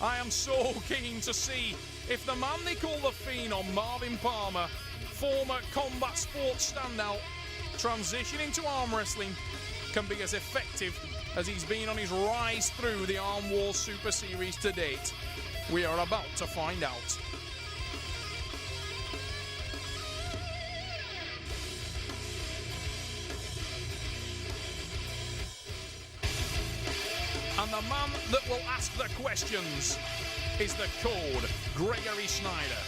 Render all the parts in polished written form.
I am so keen to see if the man they call the Phenom, Marvin Palmer, former combat sports standout, transitioning to arm wrestling, can be as effective as he's been on his rise through the Arm Wars Super Series to date. We are about to find out. And the man that will ask the questions is the Code, Gregory Schneider.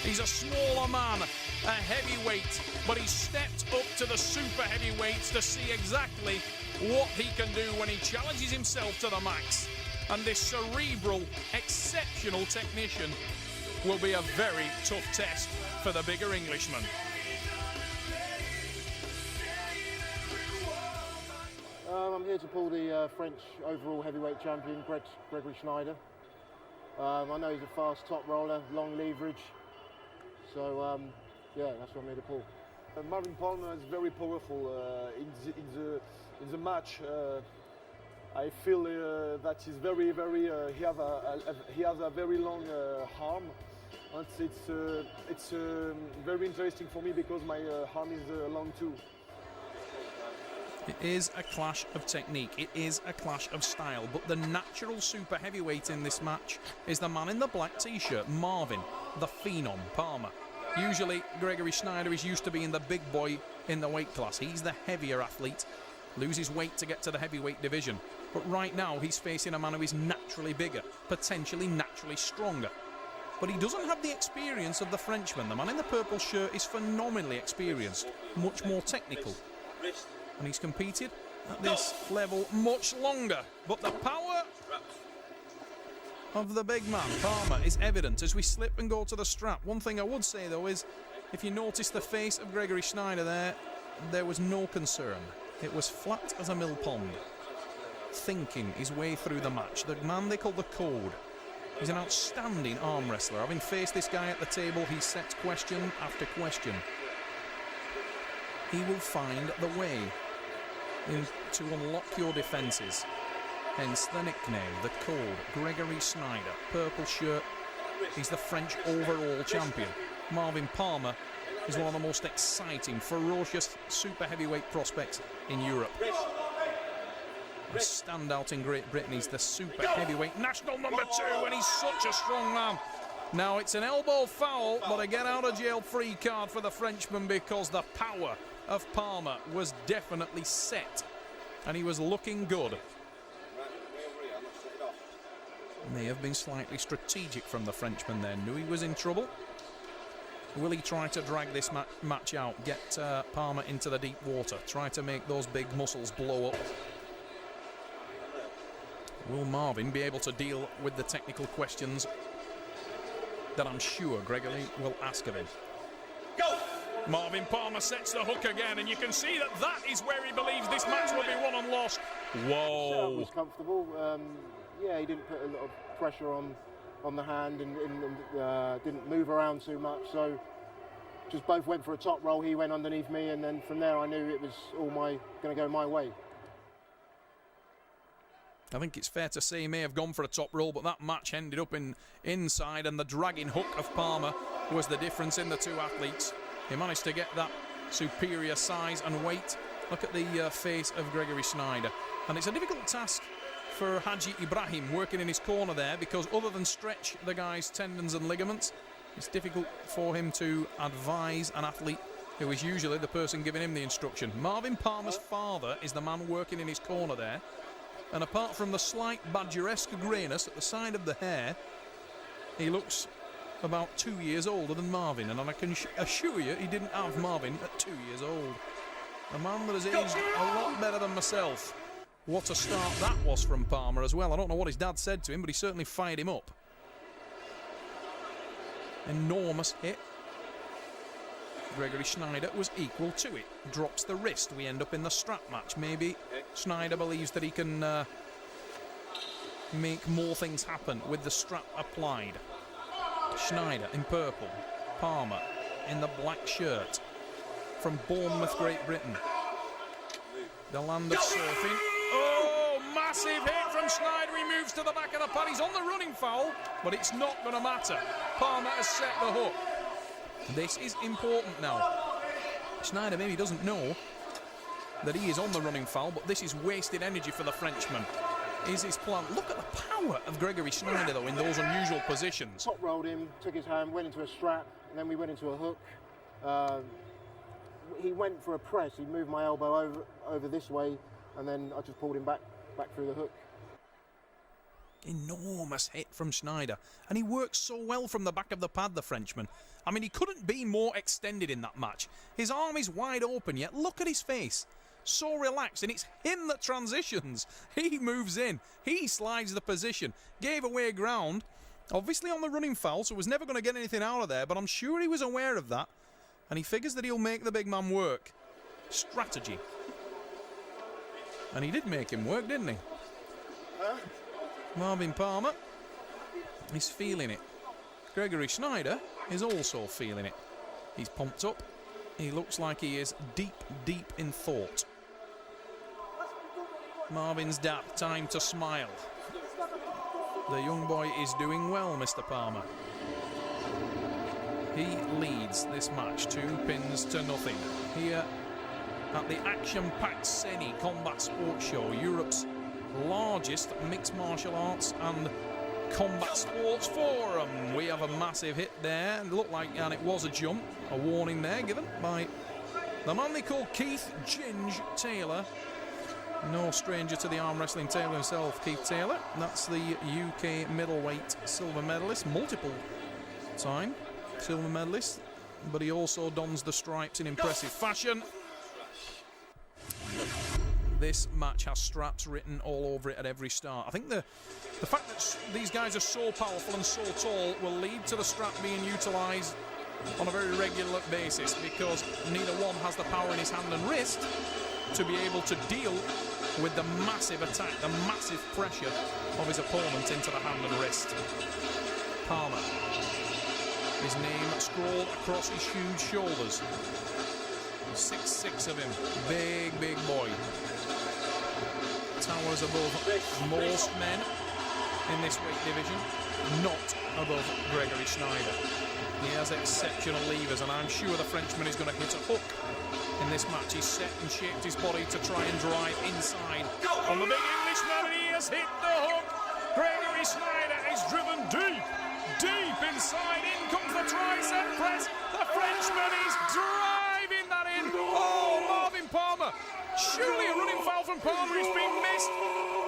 He's a smaller man, a heavyweight, but he's stepped up to the super heavyweights to see exactly what he can do when he challenges himself to the max. And this cerebral, exceptional technician will be a very tough test for the bigger Englishman. I'm here to pull the French overall heavyweight champion, Gregory Schneider. I know he's a fast top roller, long leverage. So, yeah, that's what I'm here to pull. Marvin Palmer is very powerful in the match. I feel that he's very, he has a very long arm, and it's very interesting for me because my arm is long too. It is a clash of technique, it is a clash of style, but the natural super heavyweight in this match is the man in the black t-shirt, Marvin, the Phenom Palmer. Usually, Gregory Schneider is used to being the big boy in the weight class. He's the heavier athlete, loses weight to get to the heavyweight division. But right now, he's facing a man who is naturally bigger, potentially naturally stronger. But he doesn't have the experience of the Frenchman. The man in the purple shirt is phenomenally experienced, much more technical. And he's competed at this level much longer. But the power of the big man, Palmer, is evident as we slip and go to the strap. One thing I would say, though, is if you notice the face of Gregory Schneider there was no concern. It was flat as a mill pond, thinking his way through the match. The man they call the Code is an outstanding arm wrestler. Having faced this guy at the table, he sets question after question. He will find the way to unlock your defences. Hence the nickname, the Code, Gregory Schneider, purple shirt. He's the French overall champion. Marvin Palmer is one of the most exciting, ferocious super heavyweight prospects in Europe. A standout in Great Britain. He's the super heavyweight national number 2, and he's such a strong man. Now it's an elbow foul, but a get out of jail free card for the Frenchman because the power of Palmer was definitely set and he was looking good. May have been slightly strategic from the Frenchman there. Knew he was in trouble. Will he try to drag this match out, get Palmer into the deep water, try to make those big muscles blow up? Will Marvin be able to deal with the technical questions that I'm sure Gregory will ask of him? Go! Marvin Palmer sets the hook again, and you can see that is where he believes this match will be won and lost. Whoa! Was comfortable. Yeah, he didn't put a lot of pressure on the hand and didn't move around too much. So just both went for a top roll. He went underneath me, and then from there I knew it was all going to go my way. I think it's fair to say he may have gone for a top roll, but that match ended up inside, and the dragging hook of Palmer was the difference in the two athletes. He managed to get that superior size and weight. Look at the face of Gregory Schneider. And it's a difficult task for Haji Ibrahim working in his corner there, because other than stretch the guy's tendons and ligaments, it's difficult for him to advise an athlete who is usually the person giving him the instruction. Marvin Palmer's father is the man working in his corner there. And apart from the slight badgeresque greyness at the side of the hair, he looks about 2 years older than Marvin, and I can assure you he didn't have Marvin at 2 years old. A man that has aged a lot better than myself. What a start that was from Palmer as well. I don't know what his dad said to him, but he certainly fired him up. Enormous hit. Gregory Schneider was equal to it. Drops the wrist. We end up in the strap match. Maybe Schneider believes that he can make more things happen with the strap applied. Schneider in purple. Palmer in the black shirt. From Bournemouth, Great Britain. The land of surfing. Oh, massive hit from Schneider. He moved moves to the back of the pad. He's on the running foul, but it's not going to matter. Palmer has set the hook. This is important now. Schneider maybe doesn't know that he is on the running foul, but this is wasted energy for the Frenchman. Is his plan? Look at the power of Gregory Schneider, though, in those unusual positions. Top rolled him, took his hand, went into a strap, and then we went into a hook. He went for a press. He moved my elbow over this way, and then I just pulled him back through the hook. Enormous hit from Schneider, and he works so well from the back of the pad, the Frenchman. I mean, he couldn't be more extended in that match. His arm is wide open, yet look at his face. So relaxed, and it's him that transitions. He moves in, he slides the position, gave away ground, obviously on the running foul, so was never going to get anything out of there, but I'm sure he was aware of that, and he figures that he'll make the big man work. Strategy. And he did make him work, didn't he? Marvin Palmer is feeling it. Gregory Schneider is also feeling it. He's pumped up. He looks like he is deep, deep in thought. Marvin's dap, time to smile. The young boy is doing well, Mr. Palmer. He leads this match 2 pins to nothing here at the action-packed Seni Combat Sports Show, Europe's largest mixed martial arts and combat sports forum. We have a massive hit there. It looked like, and it was a jump, a warning there given by the man they call Keith Ginge Taylor. No stranger to the arm wrestling table himself, Keith Taylor. That's the UK middleweight silver medalist, multiple time silver medalist, but he also dons the stripes in impressive fashion. This match has straps written all over it at every start. I think the fact that these guys are so powerful and so tall will lead to the strap being utilised on a very regular basis, because neither one has the power in his hand and wrist to be able to deal with the massive attack, the massive pressure of his opponent into the hand and wrist. Palmer. His name scrawled across his huge shoulders. 6'6" of him. Big, big boy. Towers above most men in this weight division, not above Gregory Schneider. He has exceptional levers, and I'm sure the Frenchman is going to hit a hook in this match. He's set and shaped his body to try and drive inside on the big Englishman, and he has hit the hook. Gregory Schneider is driven deep, deep inside. In comes the tricep press. The Frenchman is driving that in. Oh, Marvin Palmer. Surely a running foul from Palmer is being missed.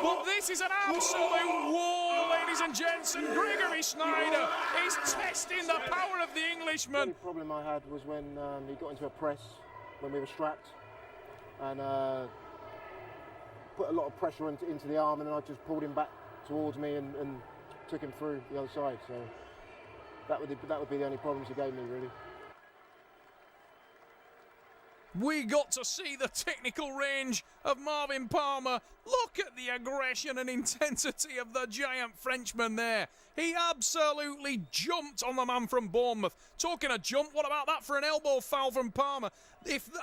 But this is an absolute war, ladies and gents. And Gregory Schneider is testing the power of the Englishman. The problem I had was when he got into a press when we were strapped, and put a lot of pressure into the arm, and then I just pulled him back towards me and took him through the other side. So that would be the only problems he gave me, really. We got to see the technical range of Marvin Palmer. Look at the aggression and intensity of the giant Frenchman there. He absolutely jumped on the man from Bournemouth. Talking a jump, what about that for an elbow foul from Palmer?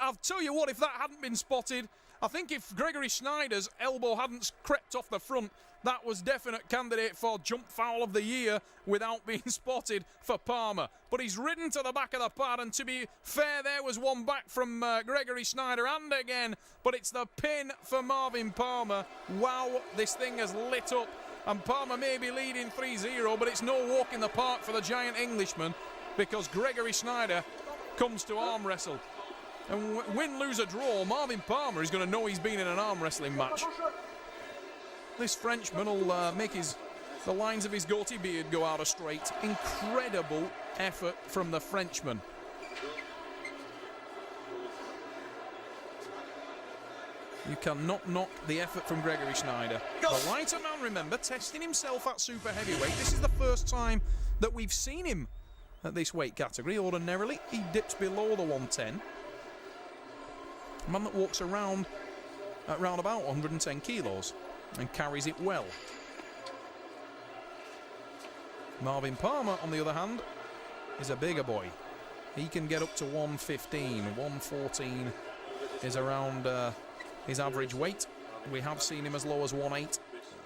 I'll tell you what, if that hadn't been spotted, I think if Gregory Schneider's elbow hadn't crept off the front, that was definite candidate for jump foul of the year without being spotted for Palmer. But he's ridden to the back of the pad, and to be fair, there was one back from Gregory Schneider, and again, but it's the pin for Marvin Palmer. Wow, this thing has lit up, and Palmer may be leading 3-0, but it's no walk in the park for the giant Englishman, because Gregory Schneider comes to arm wrestle. And win, lose or draw, Marvin Palmer is going to know he's been in an arm wrestling match. This Frenchman will make the lines of his goatee beard go out of straight. Incredible effort from the Frenchman. You cannot knock the effort from Gregory Schneider. The lighter man, remember, testing himself at super heavyweight. This is the first time that we've seen him at this weight category. Ordinarily, he dips below the 110. A man that walks around at round about 110 kilos and carries it well. Marvin Palmer, on the other hand, is a bigger boy. He can get up to 115. 114 is around his average weight. We have seen him as low as 1.8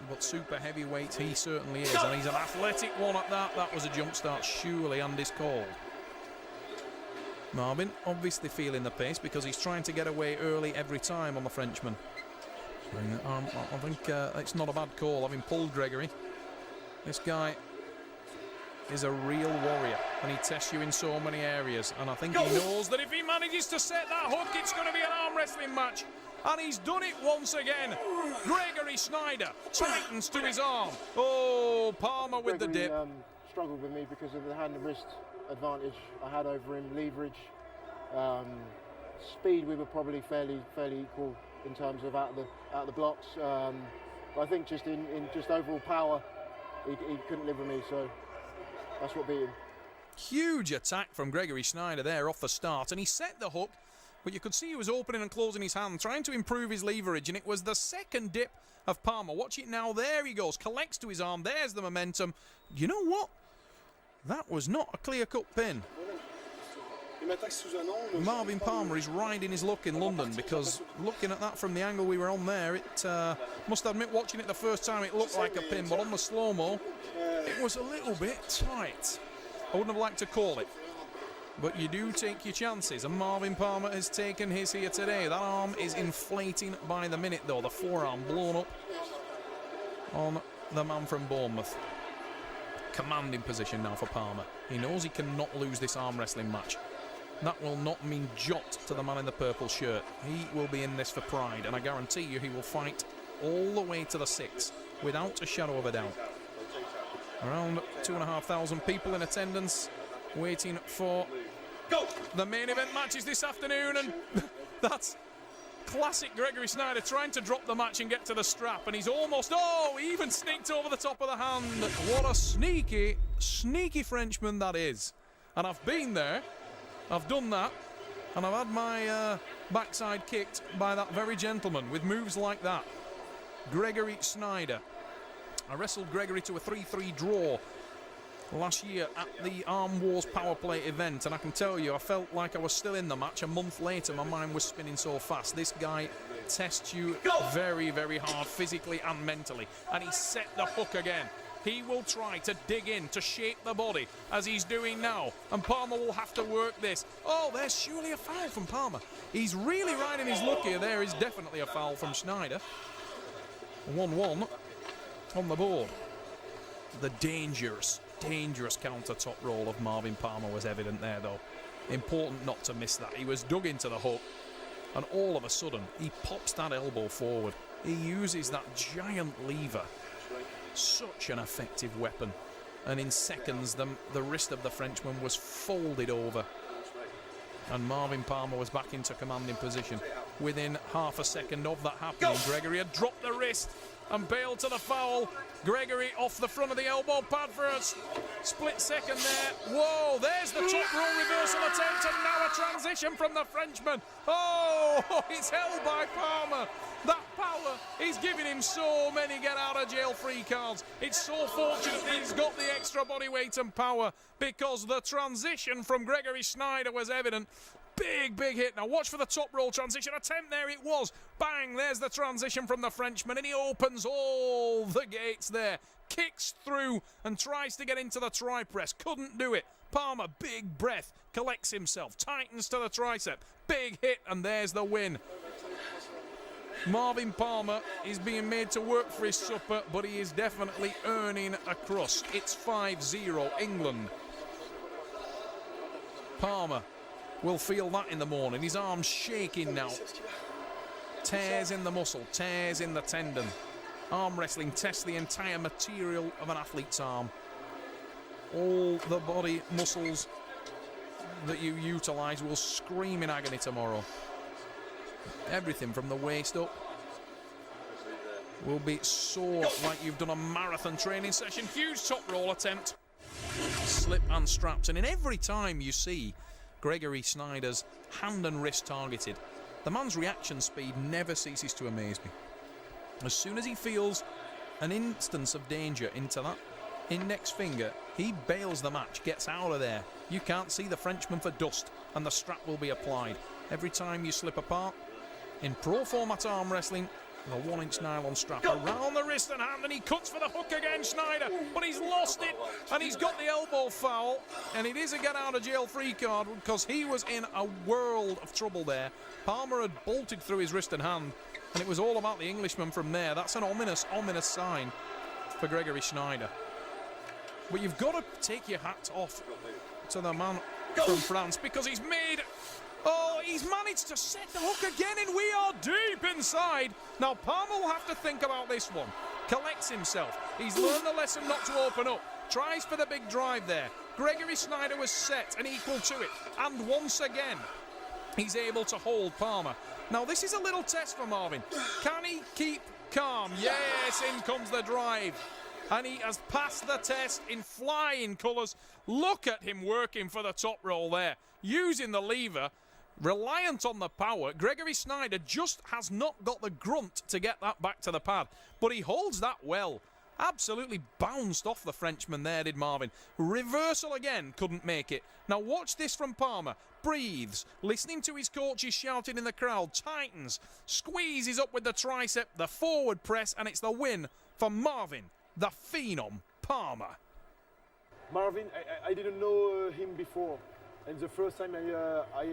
but super heavyweight he certainly is, and he's an athletic one at that. That was a jump start, surely, and is called. Marvin obviously feeling the pace because he's trying to get away early every time on the Frenchman. I think it's not a bad call having pulled Gregory. This guy is a real warrior, and he tests you in so many areas, and I think he knows that if he manages to set that hook, it's going to be an arm wrestling match. And he's done it once again. Gregory Schneider tightens to his arm. Oh, Palmer with Gregory, the dip. Struggled with me because of the hand and wrist advantage I had over him, leverage. Speed, we were probably fairly equal in terms of out of the blocks. But I think just in just overall power, he couldn't live with me, so that's what beat him. Huge attack from Gregory Schneider there off the start, and he set the hook, but you could see he was opening and closing his hand, trying to improve his leverage, and it was the second dip of Palmer. Watch it now, there he goes, collects to his arm, there's the momentum. You know what? That was not a clear-cut pin. Marvin Palmer is riding his luck in London, because looking at that from the angle we were on there, it must admit, watching it the first time, it looked like a pin, but on the slow-mo, it was a little bit tight. I wouldn't have liked to call it, but you do take your chances, and Marvin Palmer has taken his here today. That arm is inflating by the minute, though. The forearm blown up on the man from Bournemouth. Commanding position now for Palmer. He knows he cannot lose this arm wrestling match. That will not mean jot to the man in the purple shirt. He will be in this for pride, and I guarantee you he will fight all the way to the 6th without a shadow of a doubt. Around 2,500 people in attendance waiting for the main event matches this afternoon, and that's classic Gregory Schneider trying to drop the match and get to the strap, and he's almost, he even sneaked over the top of the hand. What a sneaky, sneaky Frenchman that is. And I've been there, I've done that, and I've had my backside kicked by that very gentleman with moves like that. Gregory Schneider. I wrestled Gregory to a 3-3 draw last year at the Arm Wars Power Play event, and I can tell you, I felt like I was still in the match. A month later, my mind was spinning so fast. This guy tests you very, very hard, physically and mentally, and he set the hook again. He will try to dig in, to shape the body, as he's doing now, and Palmer will have to work this. Oh, there's surely a foul from Palmer. He's really riding his luck here. There is definitely a foul from Schneider. 1-1 on the board. The dangerous counter top roll of Marvin Palmer was evident there, though. Important not to miss that. He was dug into the hook, and all of a sudden he pops that elbow forward. He uses that giant lever. Such an effective weapon, and in seconds the wrist of the Frenchman was folded over, and Marvin Palmer was back into commanding position. Within half a second of that happening, Gregory had dropped the wrist and bailed to the foul. Gregory off the front of the elbow pad for a split second there. Whoa, there's the top roll reversal attempt, and now a transition from the Frenchman. Oh, it's held by Palmer. That power is giving him so many get out of jail free cards. It's so fortunate that he's got the extra body weight and power, because the transition from Gregory Schneider was evident. Big hit. Now watch for the top roll transition attempt. There it was. Bang, there's the transition from the Frenchman, and he opens all the gates there. Kicks through and tries to get into the tri-press. Couldn't do it. Palmer, big breath, collects himself, tightens to the tricep. Big hit, and there's the win. Marvin Palmer is being made to work for his supper, but he is definitely earning a crust. It's 5-0 England. Palmer will feel that in the morning. His arm's shaking now. Tears in the muscle, tears in the tendon. Arm wrestling tests the entire material of an athlete's arm. All the body muscles that you utilise will scream in agony tomorrow. Everything from the waist up will be sore, like you've done a marathon training session. Huge top roll attempt. Slip and straps. And in every time you see Gregory Schneider's hand and wrist targeted, the man's reaction speed never ceases to amaze me. As soon as he feels an instance of danger into that index finger, he bails the match, gets out of there. You can't see the Frenchman for dust, and the strap will be applied. Every time you slip apart, in pro format arm wrestling, The 1-inch nylon strap around the wrist and hand, and he cuts for the hook again, Schneider, but he's lost it, and he's got the elbow foul, and it is a get out of jail free card because he was in a world of trouble there. Palmer had bolted through his wrist and hand, and it was all about the Englishman from there. That's an ominous sign for Gregory Schneider. But you've got to take your hat off to the man from France because he's managed to set the hook again, and we are deep inside. Now Palmer will have to think about this one. Collects himself. He's learned the lesson not to open up. Tries for the big drive there. Gregory Schneider was set and equal to it. And once again, he's able to hold Palmer. Now this is a little test for Marvin. Can he keep calm? Yes, in comes the drive. And he has passed the test in flying colours. Look at him working for the top roll there. Using the lever, reliant on the power. Gregory Schneider just has not got the grunt to get that back to the pad. But he holds that well. Absolutely bounced off the Frenchman there, did Marvin. Reversal again, couldn't make it. Now watch this from Palmer. Breathes, listening to his coaches shouting in the crowd. Tightens, squeezes up with the tricep, the forward press, and it's the win for Marvin, the Phenom Palmer. Marvin, I didn't know him before, and the first time I